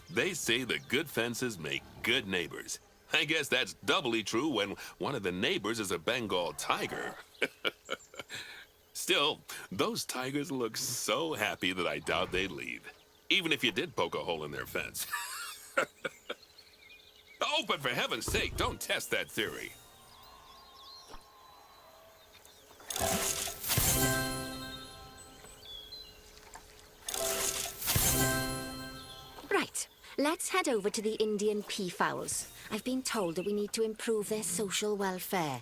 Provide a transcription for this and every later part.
They say that good fences make good neighbors. I guess that's doubly true when one of the neighbors is a Bengal tiger. Still, those tigers look so happy that I doubt they'd leave, even if you did poke a hole in their fence. Oh, but for heaven's sake, don't test that theory. Right, let's head over to the Indian peafowls. I've been told that we need to improve their social welfare.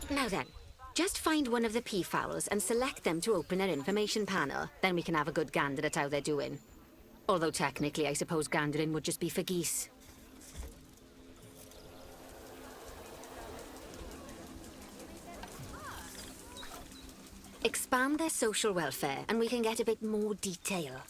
Now then, just find one of the peafowls and select them to open our information panel. Then we can have a good gander at how they're doing. Although technically, I suppose gandering would just be for geese. Expand their social welfare, and we can get a bit more detail.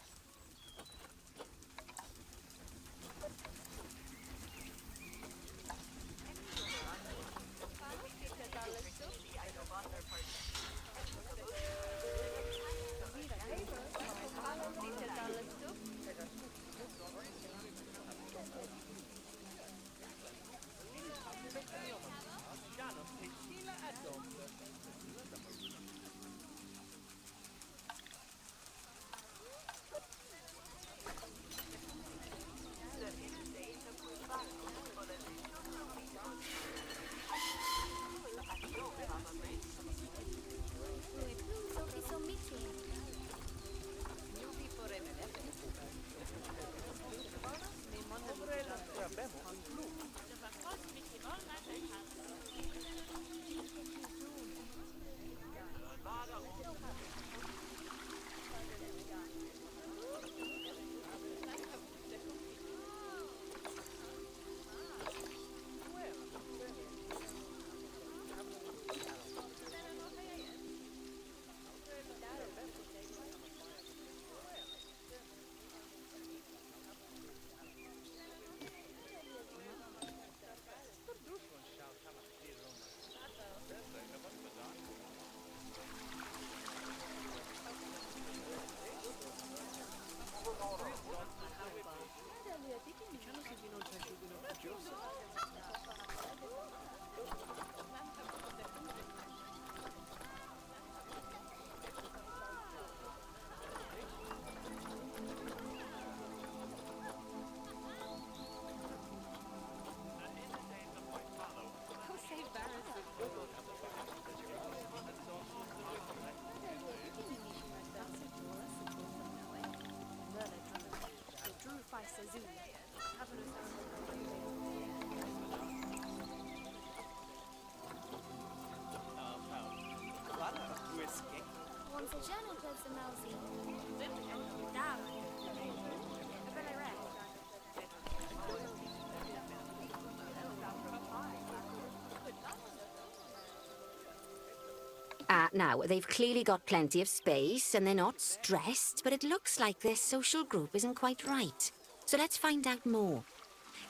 Now, they've clearly got plenty of space and they're not stressed, but it looks like their social group isn't quite right. So let's find out more.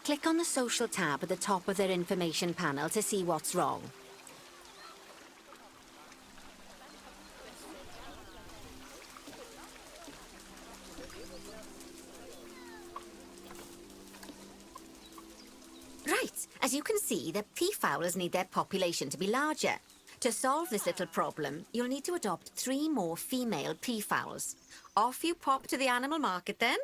Click on the social tab at the top of their information panel to see what's wrong. Right, as you can see, the peafowls need their population to be larger. To solve this little problem, you'll need to adopt 3 more female peafowls. Off you pop to the animal market then.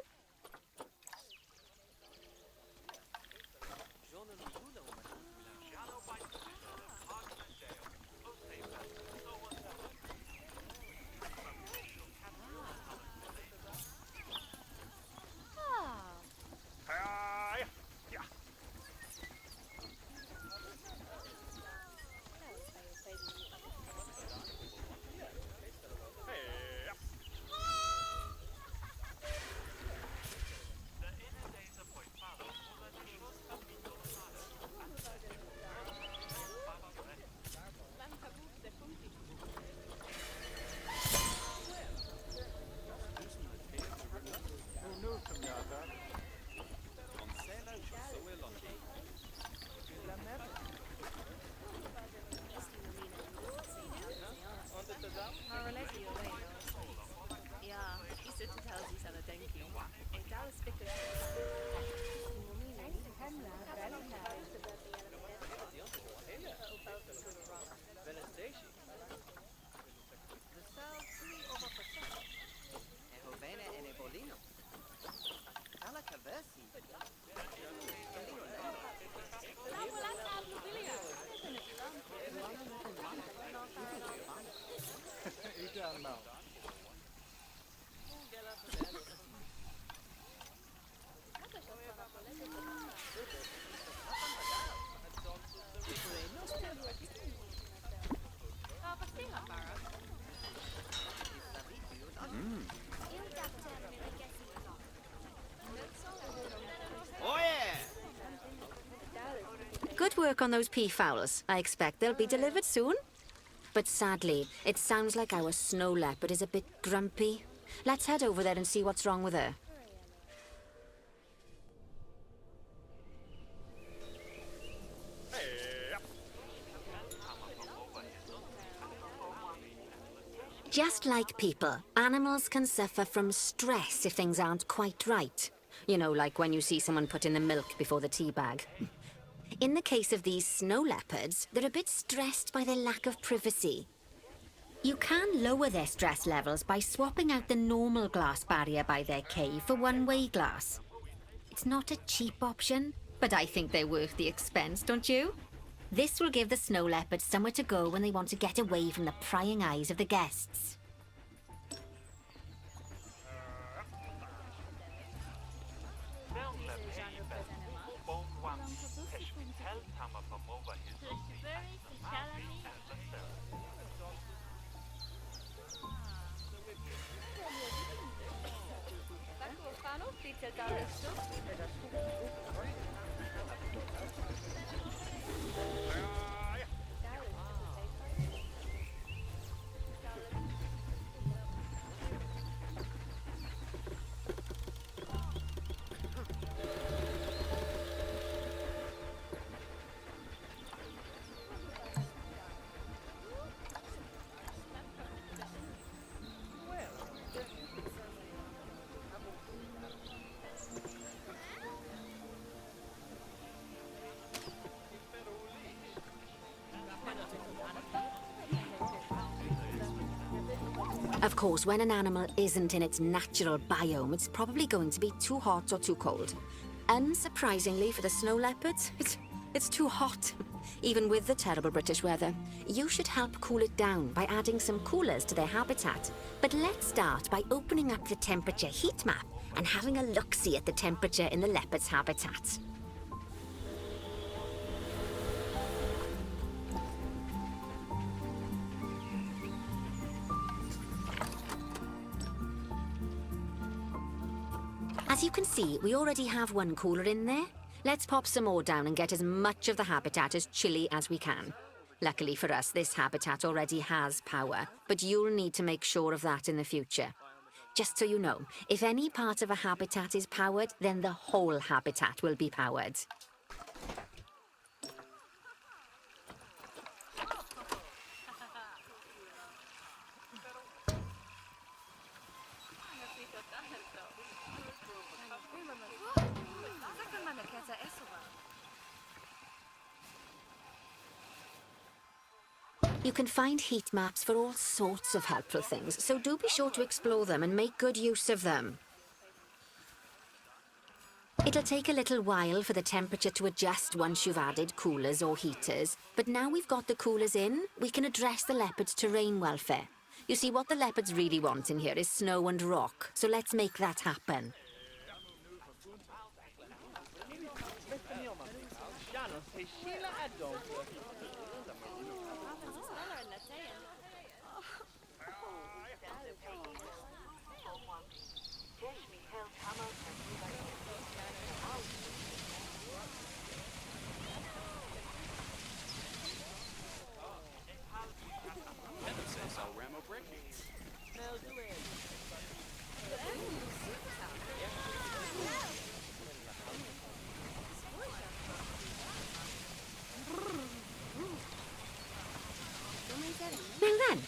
work on those peafowls. I expect they'll be delivered soon. But sadly, it sounds like our snow leopard is a bit grumpy. Let's head over there and see what's wrong with her. Just like people, animals can suffer from stress if things aren't quite right. You know, like when you see someone put in the milk before the tea bag. In the case of these snow leopards, they're a bit stressed by their lack of privacy. You can lower their stress levels by swapping out the normal glass barrier by their cave for one-way glass. It's not a cheap option, but I think they're worth the expense, don't you? This will give the snow leopards somewhere to go when they want to get away from the prying eyes of the guests. Of course, when an animal isn't in its natural biome, it's probably going to be too hot or too cold. Unsurprisingly for the snow leopards, it's too hot. Even with the terrible British weather, you should help cool it down by adding some coolers to their habitat. But let's start by opening up the temperature heat map and having a look-see at the temperature in the leopard's habitat. As you can see, we already have one cooler in there. Let's pop some more down and get as much of the habitat as chilly as we can. Luckily for us, this habitat already has power, but you'll need to make sure of that in the future. Just so you know, if any part of a habitat is powered, then the whole habitat will be powered. You can find heat maps for all sorts of helpful things, so do be sure to explore them and make good use of them. It'll take a little while for the temperature to adjust once you've added coolers or heaters, but now we've got the coolers in, we can address the leopard's terrain welfare. You see, what the leopards really want in here is snow and rock, so let's make that happen. Now then,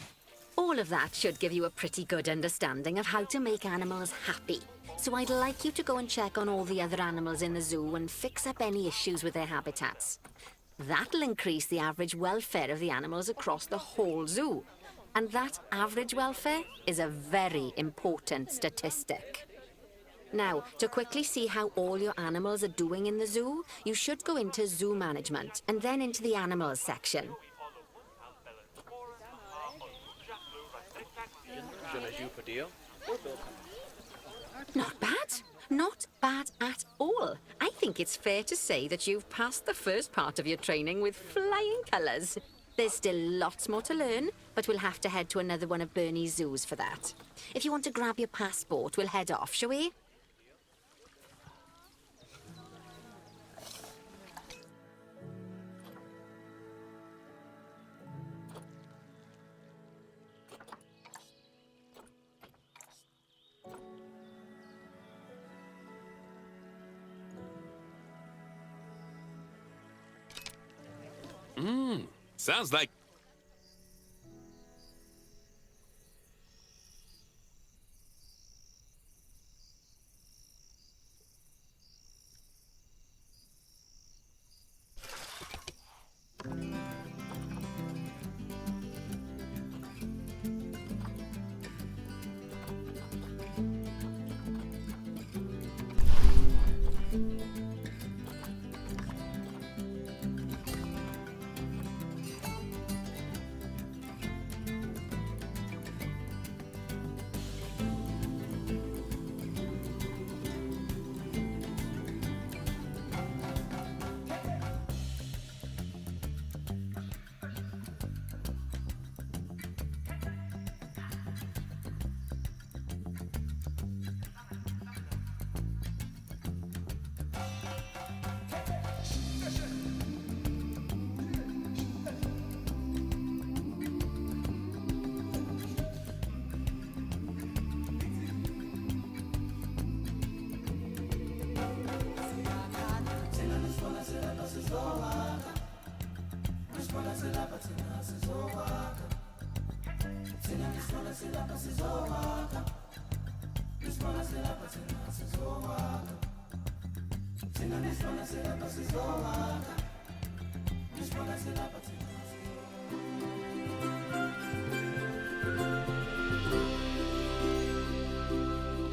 all of that should give you a pretty good understanding of how to make animals happy. So I'd like you to go and check on all the other animals in the zoo and fix up any issues with their habitats. That'll increase the average welfare of the animals across the whole zoo. And that average welfare is a very important statistic. Now, to quickly see how all your animals are doing in the zoo, you should go into zoo management and then into the animals section. Not bad. Not bad at all. I think it's fair to say that you've passed the first part of your training with flying colours. There's still lots more to learn, but we'll have to head to another one of Bernie's zoos for that. If you want to grab your passport, we'll head off, shall we? Sounds like...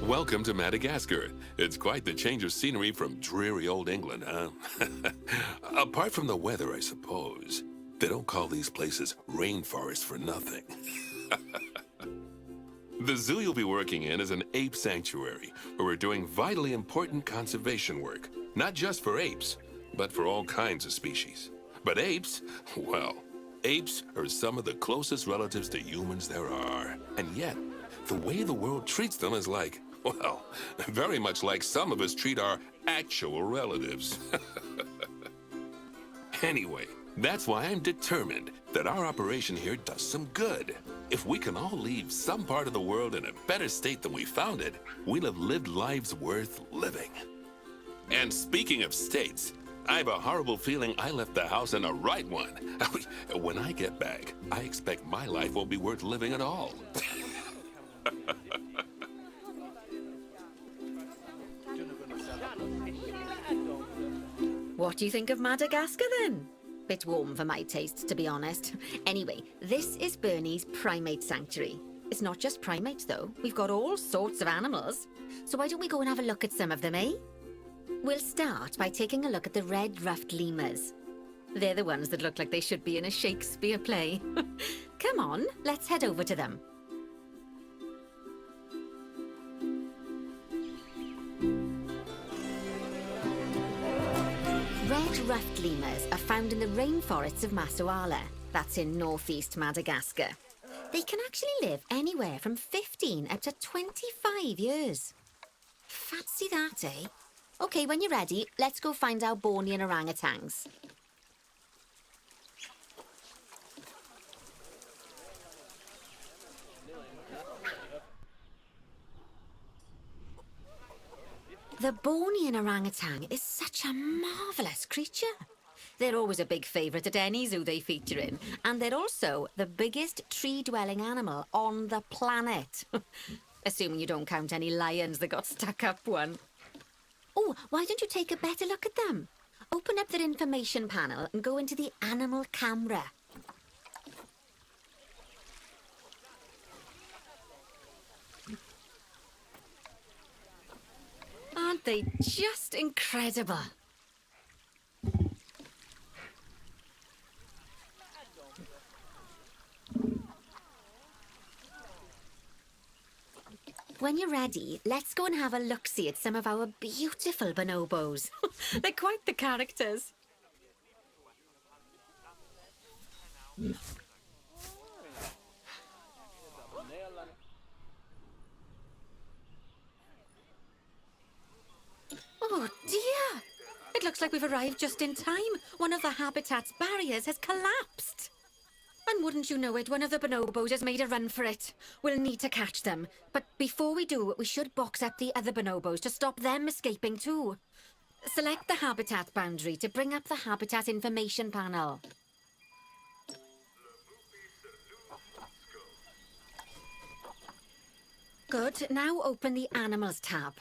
Welcome to Madagascar. It's quite the change of scenery from dreary old England, huh? Apart from the weather, I suppose. They don't call these places rainforests for nothing. The zoo you'll be working in is an ape sanctuary, where we're doing vitally important conservation work. Not just for apes, but for all kinds of species. But apes, well, apes are some of the closest relatives to humans there are. And yet, the way the world treats them is like, well, very much like some of us treat our actual relatives. Anyway, that's why I'm determined that our operation here does some good. If we can all leave some part of the world in a better state than we found it, we'll have lived lives worth living. And speaking of states, I have a horrible feeling I left the house in the right one. When I get back, I expect my life won't be worth living at all. What do you think of Madagascar, then? Bit warm for my taste, to be honest. Anyway, this is Bernie's primate sanctuary. It's not just primates, though. We've got all sorts of animals. So why don't we go and have a look at some of them, eh? We'll start by taking a look at the red ruffed lemurs. They're the ones that look like they should be in a Shakespeare play. Come on, let's head over to them. Red ruffed lemurs are found in the rainforests of Masoala. That's in northeast Madagascar. They can actually live anywhere from 15 up to 25 years. Fancy that, eh? Okay, when you're ready, let's go find our Bornean orangutans. The Bornean orangutan is such a marvellous creature. They're always a big favourite at any zoo they feature in, and they're also the biggest tree-dwelling animal on the planet. Assuming you don't count any lions that got stuck up one. Oh, why don't you take a better look at them? Open up their information panel and go into the animal camera. Aren't they just incredible? When you're ready, let's go and have a look-see at some of our beautiful bonobos. They're quite the characters. Oh dear! It looks like we've arrived just in time. One of the habitat's barriers has collapsed. And wouldn't you know it, one of the bonobos has made a run for it. We'll need to catch them. But before we do, we should box up the other bonobos to stop them escaping too. Select the habitat boundary to bring up the habitat information panel. Good. Now open the Animals tab.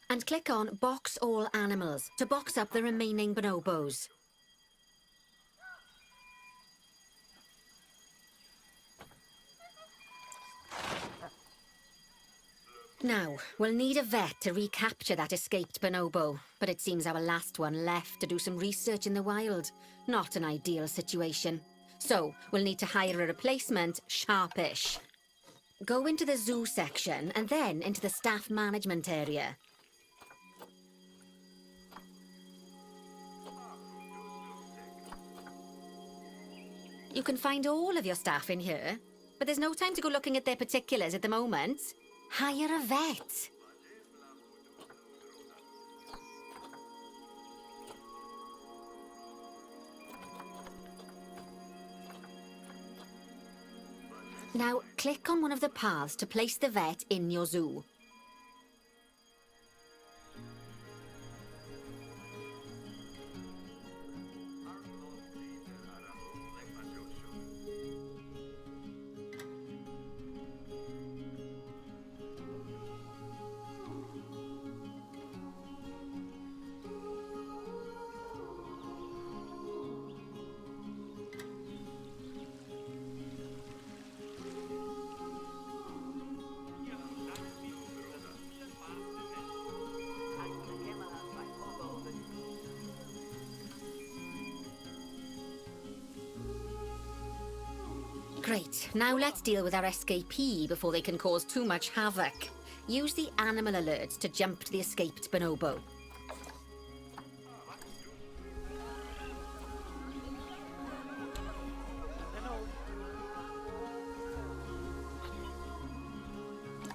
And click on Box All Animals to box up the remaining bonobos. Now, we'll need a vet to recapture that escaped bonobo, but it seems our last one left to do some research in the wild. Not an ideal situation. So, we'll need to hire a replacement sharpish. Go into the zoo section and then into the staff management area. You can find all of your staff in here, but there's no time to go looking at their particulars at the moment. Hire a vet. Now, click on one of the paths to place the vet in your zoo. Great, now let's deal with our escapee before they can cause too much havoc. Use the animal alerts to jump to the escaped bonobo.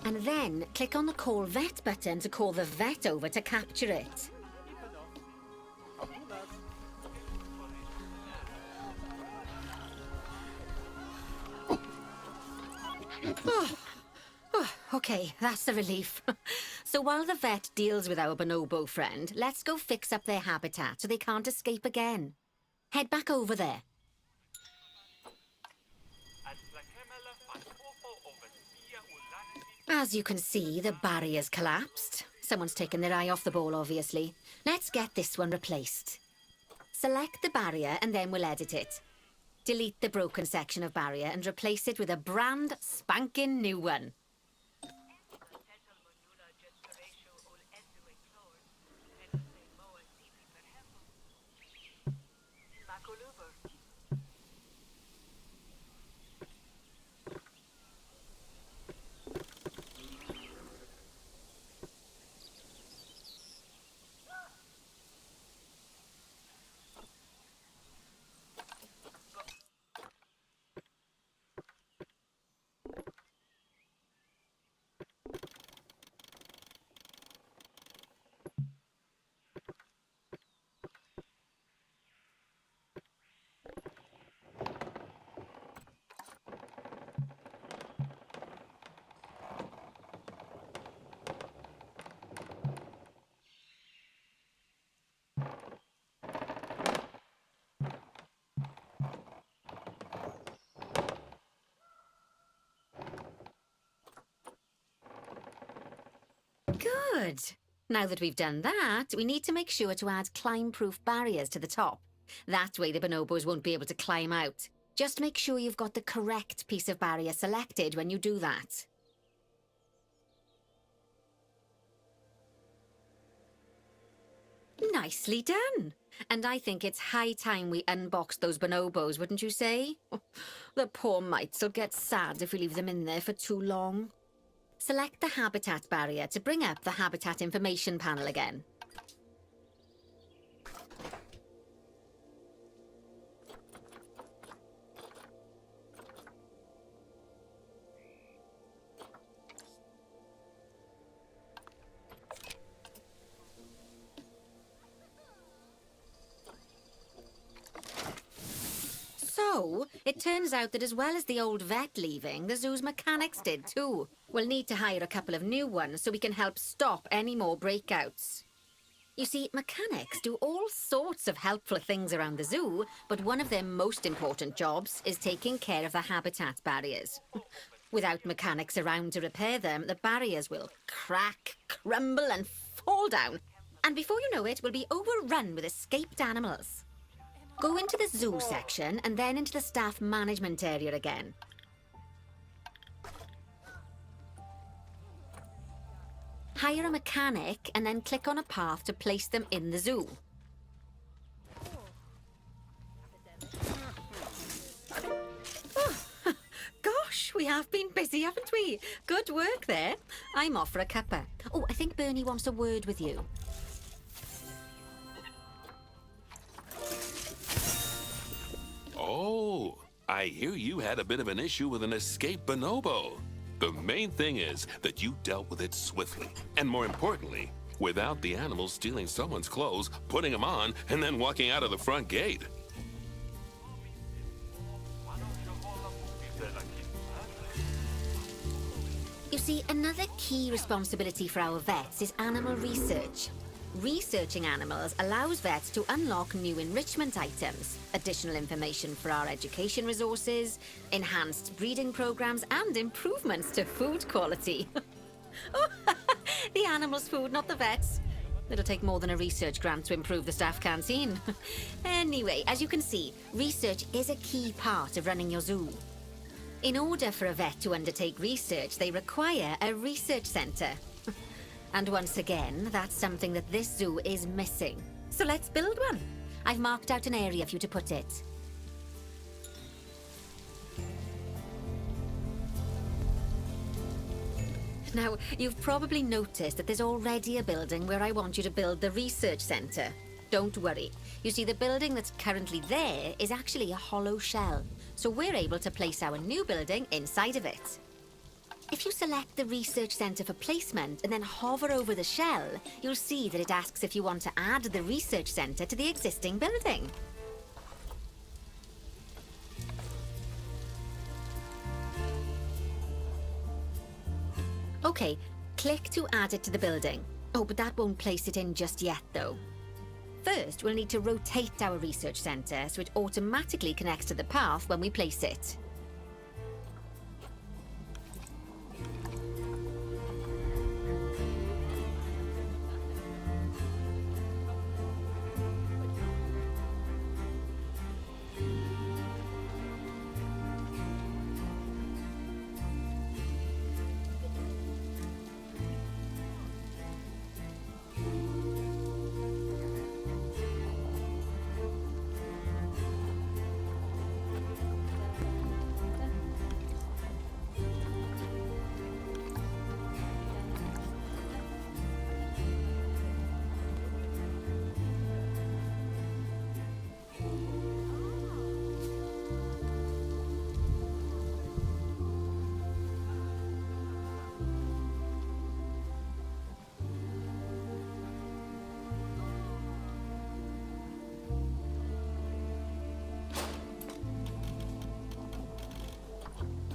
And then click on the Call Vet button to call the vet over to capture it. Okay, that's a relief. So while the vet deals with our bonobo friend, let's go fix up their habitat so they can't escape again. Head back over there. As you can see, the barrier's collapsed. Someone's taken their eye off the ball, obviously. Let's get this one replaced. Select the barrier and then we'll edit it. Delete the broken section of barrier and replace it with a brand spanking new one. Good. Now that we've done that, we need to make sure to add climb-proof barriers to the top. That way the bonobos won't be able to climb out. Just make sure you've got the correct piece of barrier selected when you do that. Nicely done. And I think it's high time we unboxed those bonobos, wouldn't you say? The poor mites will get sad if we leave them in there for too long. Select the habitat barrier to bring up the habitat information panel again. So, it turns out that as well as the old vet leaving, the zoo's mechanics did too. We'll need to hire a couple of new ones so we can help stop any more breakouts. You see, mechanics do all sorts of helpful things around the zoo, but one of their most important jobs is taking care of the habitat barriers. Without mechanics around to repair them, the barriers will crack, crumble and fall down. And before you know it, we'll be overrun with escaped animals. Go into the zoo section and then into the staff management area again. Hire a mechanic and then click on a path to place them in the zoo. Oh, gosh, we have been busy, haven't we? Good work there. I'm off for a cuppa. Oh, I think Bernie wants a word with you. Oh, I hear you had a bit of an issue with an escaped bonobo. The main thing is that you dealt with it swiftly, and more importantly, without the animal stealing someone's clothes, putting them on, and then walking out of the front gate. You see, another key responsibility for our vets is animal research. Researching animals allows vets to unlock new enrichment items, additional information for our education resources, enhanced breeding programs, and improvements to food quality. Oh, the animals' food, not the vets. It'll take more than a research grant to improve the staff canteen. Anyway, as you can see, research is a key part of running your zoo. In order for a vet to undertake research, they require a research centre. And once again, that's something that this zoo is missing. So let's build one. I've marked out an area for you to put it. Now, you've probably noticed that there's already a building where I want you to build the research centre. Don't worry. You see, the building that's currently there is actually a hollow shell. So we're able to place our new building inside of it. If you select the research centre for placement and then hover over the shell, you'll see that it asks if you want to add the research centre to the existing building. Okay, click to add it to the building. Oh, but that won't place it in just yet, though. First, we'll need to rotate our research centre so it automatically connects to the path when we place it.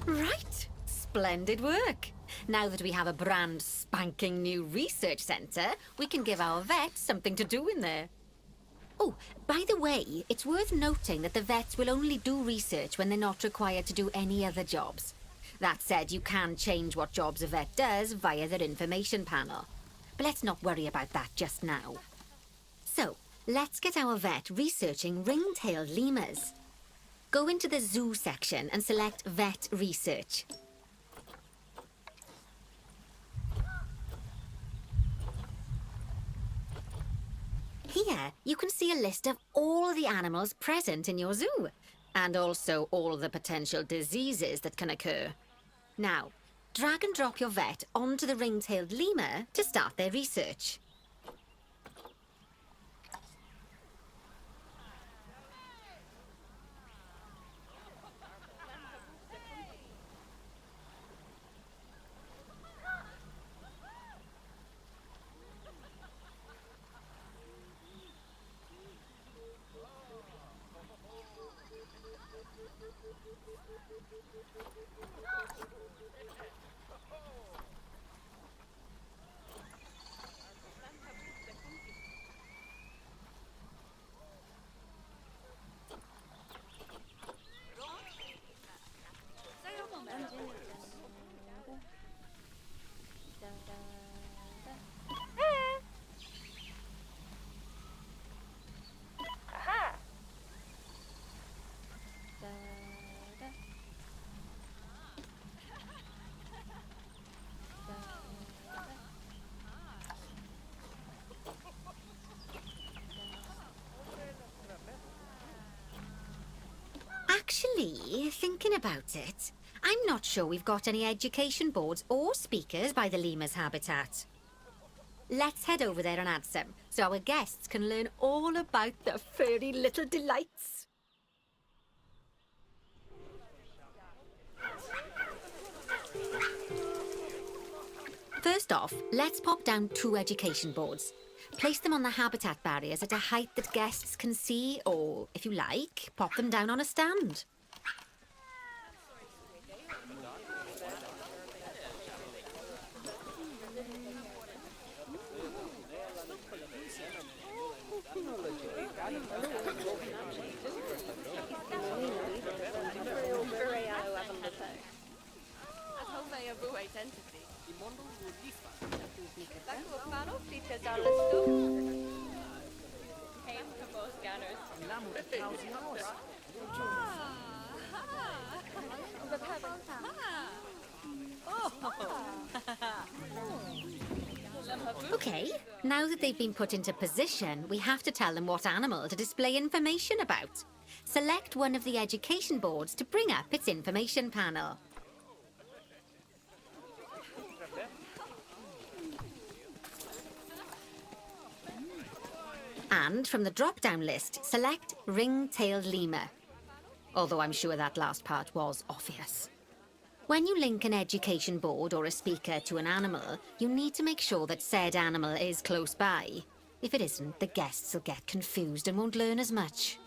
Right. Splendid work. Now that we have a brand spanking new research centre, we can give our vets something to do in there. Oh, by the way, it's worth noting that the vets will only do research when they're not required to do any other jobs. That said, you can change what jobs a vet does via their information panel. But let's not worry about that just now. So, let's get our vet researching ring-tailed lemurs. Go into the zoo section and select Vet Research. Here, you can see a list of all the animals present in your zoo, and also all the potential diseases that can occur. Now, drag and drop your vet onto the ring-tailed lemur to start their research. Actually, thinking about it, I'm not sure we've got any education boards or speakers by the lemur's habitat. Let's head over there and add some, so our guests can learn all about the furry little delights. First off, let's pop down 2 education boards. Place them on the habitat barriers at a height that guests can see, or, if you like, pop them down on a stand. Okay, now that they've been put into position, we have to tell them what animal to display information about. Select one of the education boards to bring up its information panel. And from the drop-down list, select ring-tailed lemur. Although I'm sure that last part was obvious. When you link an education board or a speaker to an animal, you need to make sure that said animal is close by. If it isn't, the guests will get confused and won't learn as much.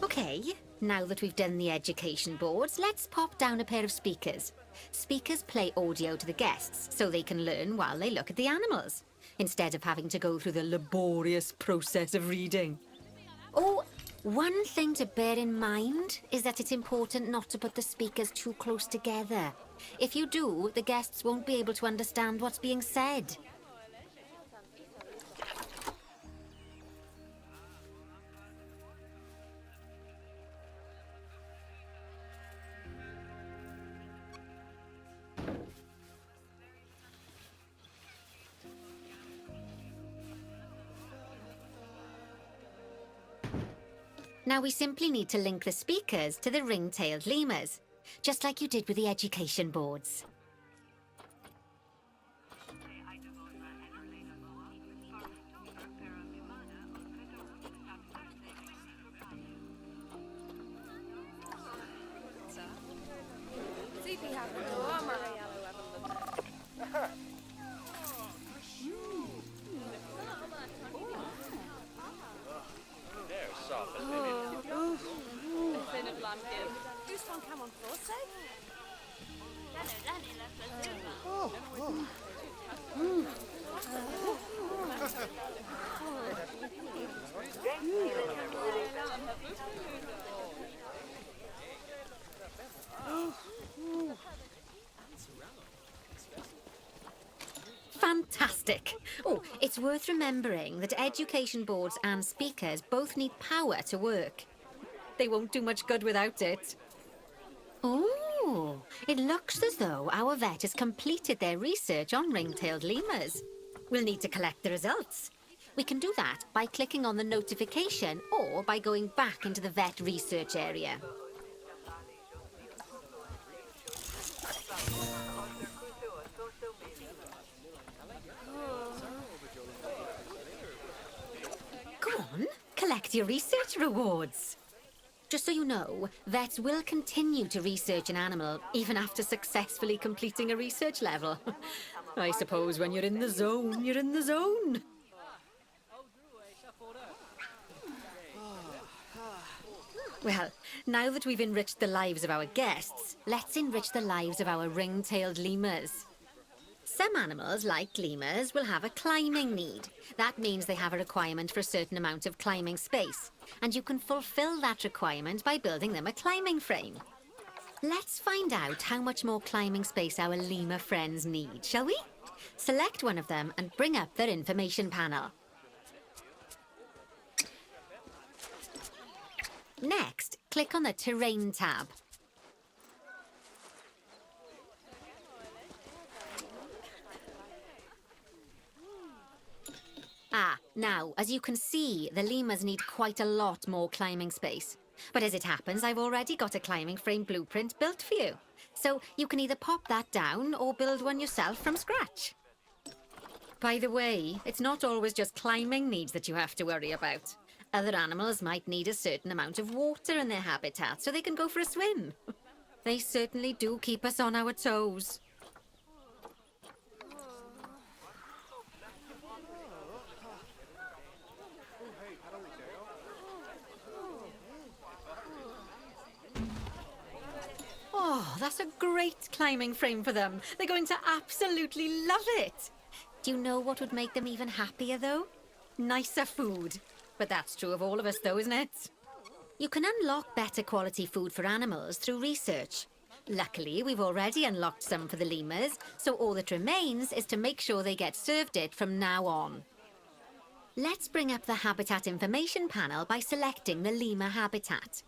Okay, now that we've done the education boards, let's pop down a pair of speakers. Speakers play audio to the guests so they can learn while they look at the animals, instead of having to go through the laborious process of reading. Oh, one thing to bear in mind is that it's important not to put the speakers too close together. If you do, the guests won't be able to understand what's being said. Now we simply need to link the speakers to the ring-tailed lemurs, just like you did with the education boards. Fantastic. Oh, it's worth remembering that education boards and speakers both need power to work. They won't do much good without it. Oh, it looks as though our vet has completed their research on ring-tailed lemurs. We'll need to collect the results. We can do that by clicking on the notification or by going back into the vet research area. Go on, collect your research rewards. Just so you know, vets will continue to research an animal even after successfully completing a research level. I suppose when you're in the zone, you're in the zone. Well, now that we've enriched the lives of our guests, let's enrich the lives of our ring-tailed lemurs. Some animals, like lemurs, will have a climbing need. That means they have a requirement for a certain amount of climbing space, and you can fulfill that requirement by building them a climbing frame. Let's find out how much more climbing space our lemur friends need, shall we? Select one of them and bring up their information panel. Next, click on the Terrain tab. Now, as you can see, the lemurs need quite a lot more climbing space. But as it happens, I've already got a climbing frame blueprint built for you. So you can either pop that down or build one yourself from scratch. By the way, it's not always just climbing needs that you have to worry about. Other animals might need a certain amount of water in their habitat so they can go for a swim. They certainly do keep us on our toes. Oh, that's a great climbing frame for them. They're going to absolutely love it. Do you know what would make them even happier, though? Nicer food. But that's true of all of us, though, isn't it? You can unlock better quality food for animals through research. Luckily, we've already unlocked some for the lemurs, so all that remains is to make sure they get served it from now on. Let's bring up the habitat information panel by selecting the lemur habitat.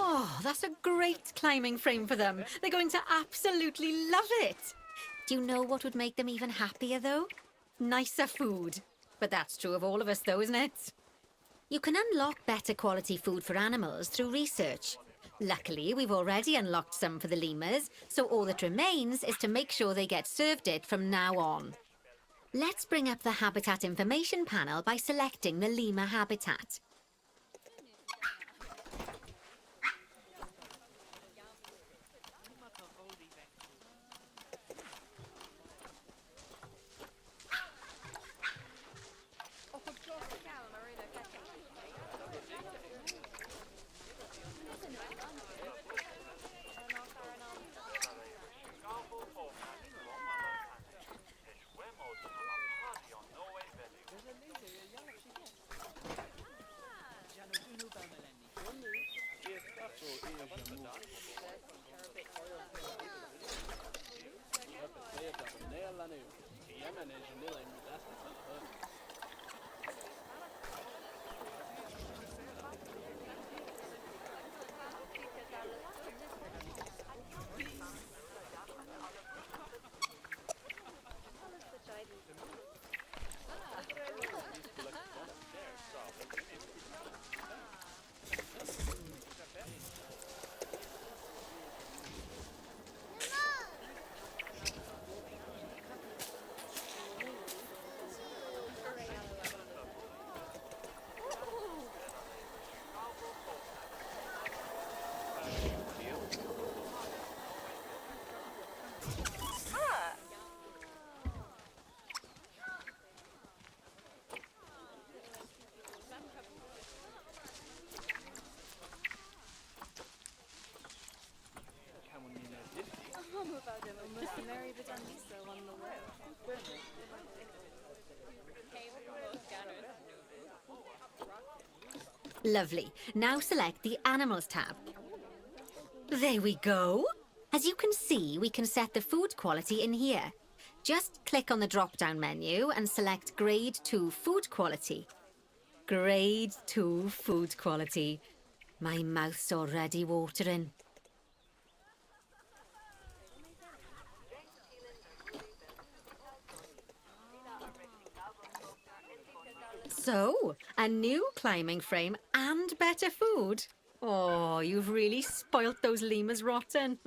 Oh, that's a great climbing frame for them. They're going to absolutely love it. Do you know what would make them even happier, though? Nicer food. But that's true of all of us, though, isn't it? You can unlock better quality food for animals through research. Luckily, we've already unlocked some for the lemurs, so all that remains is to make sure they get served it from now on. Let's bring up the habitat information panel by selecting the lemur habitat. Lovely. Now select the Animals tab. There we go. As you can see, we can set the food quality in here. Just click on the drop-down menu and select Grade 2 Food Quality. Grade 2 Food Quality. My mouth's already watering. So, a new climbing frame and better food. Oh, you've really spoilt those lemurs rotten.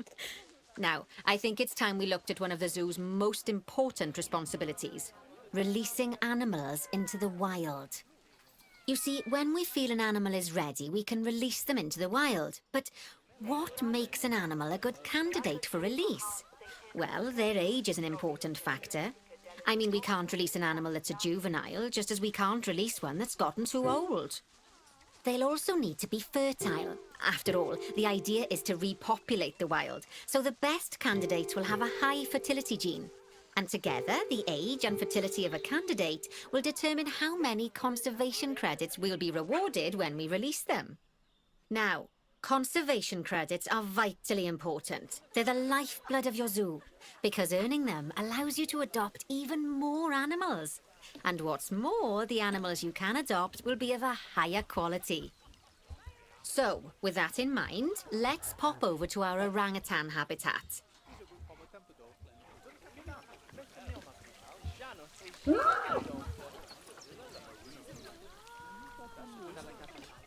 Now, I think it's time we looked at one of the zoo's most important responsibilities, releasing animals into the wild. You see, when we feel an animal is ready, we can release them into the wild. But what makes an animal a good candidate for release? Well, their age is an important factor. I mean, we can't release an animal that's a juvenile, just as we can't release one that's gotten too old. They'll also need to be fertile. After all, the idea is to repopulate the wild, so the best candidates will have a high fertility gene. And together, the age and fertility of a candidate will determine how many conservation credits we'll be rewarded when we release them. Now, conservation credits are vitally important. They're the lifeblood of your zoo, because earning them allows you to adopt even more animals. And what's more, the animals you can adopt will be of a higher quality. So, with that in mind, let's pop over to our orangutan habitat.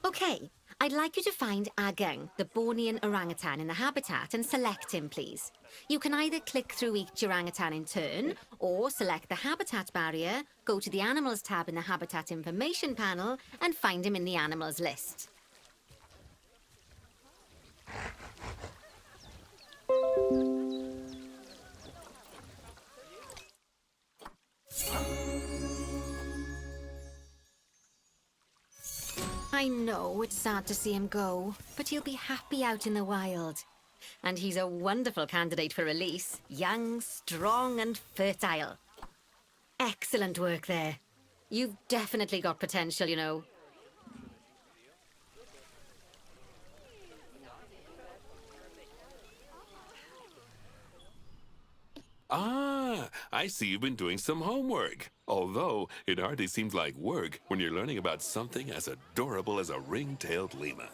Okay, I'd like you to find Ageng, the Bornean orangutan in the habitat, and select him, please. You can either click through each orangutan in turn, or select the habitat barrier, go to the Animals tab in the Habitat Information panel, and find him in the Animals list. I know it's sad to see him go, but he'll be happy out in the wild. And he's a wonderful candidate for release. Young, strong, and fertile. Excellent work there. You've definitely got potential, you know. Ah, I see you've been doing some homework. Although, it hardly seems like work when you're learning about something as adorable as a ring-tailed lemur.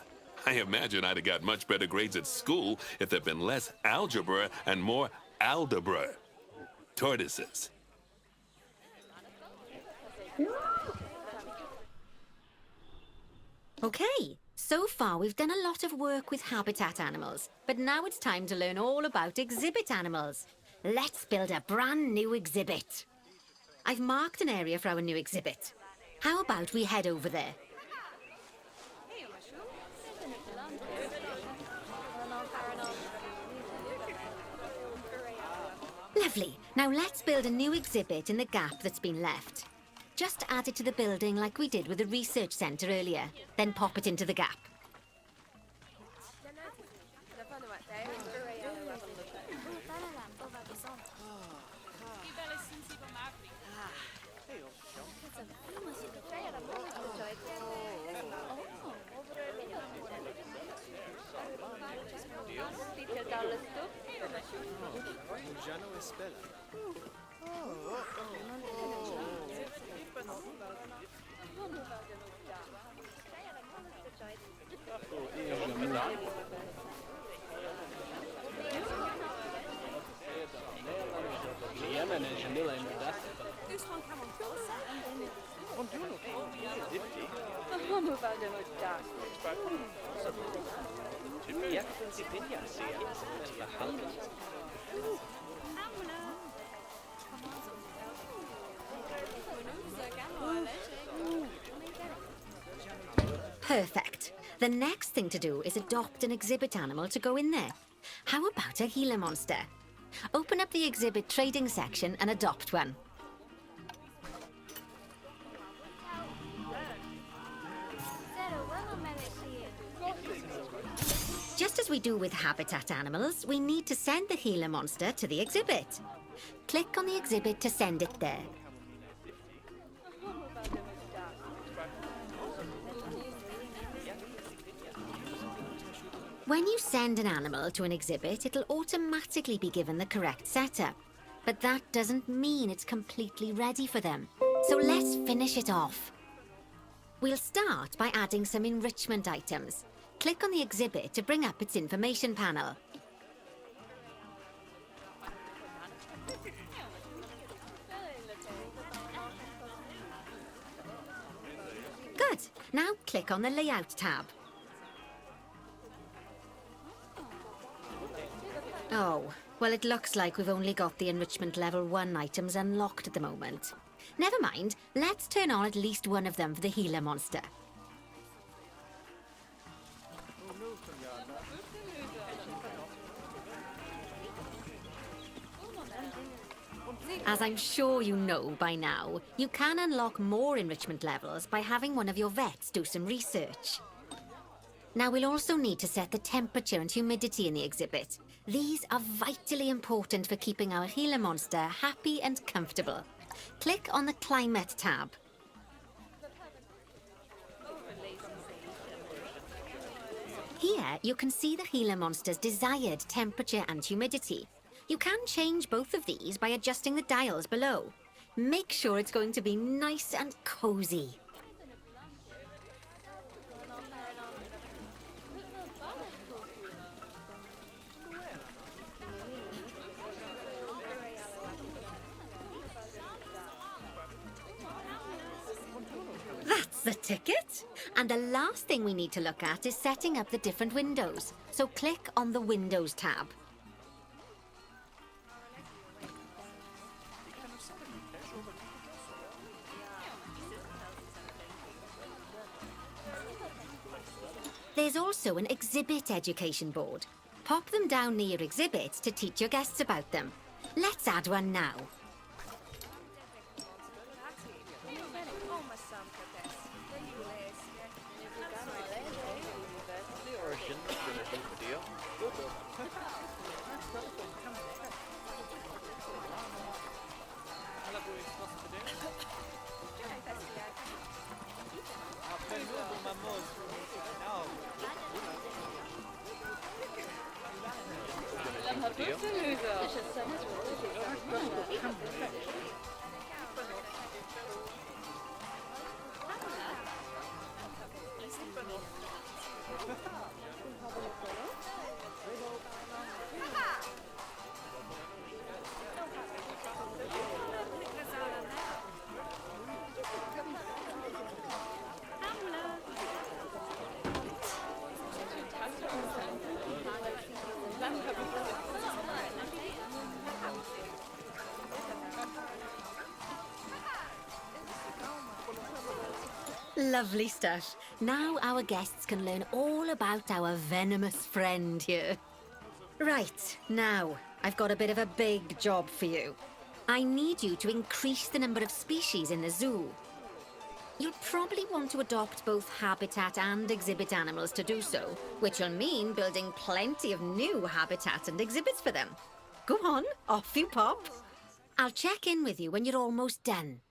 I imagine I'd have got much better grades at school if there'd been less algebra and more aldebra. Tortoises. Okay, so far we've done a lot of work with habitat animals, but now it's time to learn all about exhibit animals. Let's build a brand new exhibit. I've marked an area for our new exhibit. How about we head over there? Lovely. Now let's build a new exhibit in the gap that's been left. Just add it to the building like we did with the research centre earlier, then pop it into the gap. Perfect. The next thing to do is adopt an exhibit animal to go in there. How about a Gila monster? Open up the exhibit trading section and adopt one. Just as we do with habitat animals, we need to send the Gila monster to the exhibit. Click on the exhibit to send it there. When you send an animal to an exhibit, it'll automatically be given the correct setup. But that doesn't mean it's completely ready for them. So let's finish it off. We'll start by adding some enrichment items. Click on the exhibit to bring up its information panel. Good. Now click on the Layout tab. Oh, well, it looks like we've only got the Enrichment Level 1 items unlocked at the moment. Never mind, let's turn on at least one of them for the Gila monster. As I'm sure you know by now, you can unlock more enrichment levels by having one of your vets do some research. Now we'll also need to set the temperature and humidity in the exhibit. These are vitally important for keeping our Gila monster happy and comfortable. Click on the Climate tab. Here you can see the Gila monster's desired temperature and humidity. You can change both of these by adjusting the dials below. Make sure it's going to be nice and cozy. That's the ticket. And the last thing we need to look at is setting up the different windows. So click on the Windows tab. There's also an exhibit education board. Pop them down near your exhibits to teach your guests about them. Let's add one now. deal. Lovely stuff. Now our guests can learn all about our venomous friend here. Right, now, I've got a bit of a big job for you. I need you to increase the number of species in the zoo. You'll probably want to adopt both habitat and exhibit animals to do so, which will mean building plenty of new habitat and exhibits for them. Go on, off you pop. I'll check in with you when you're almost done.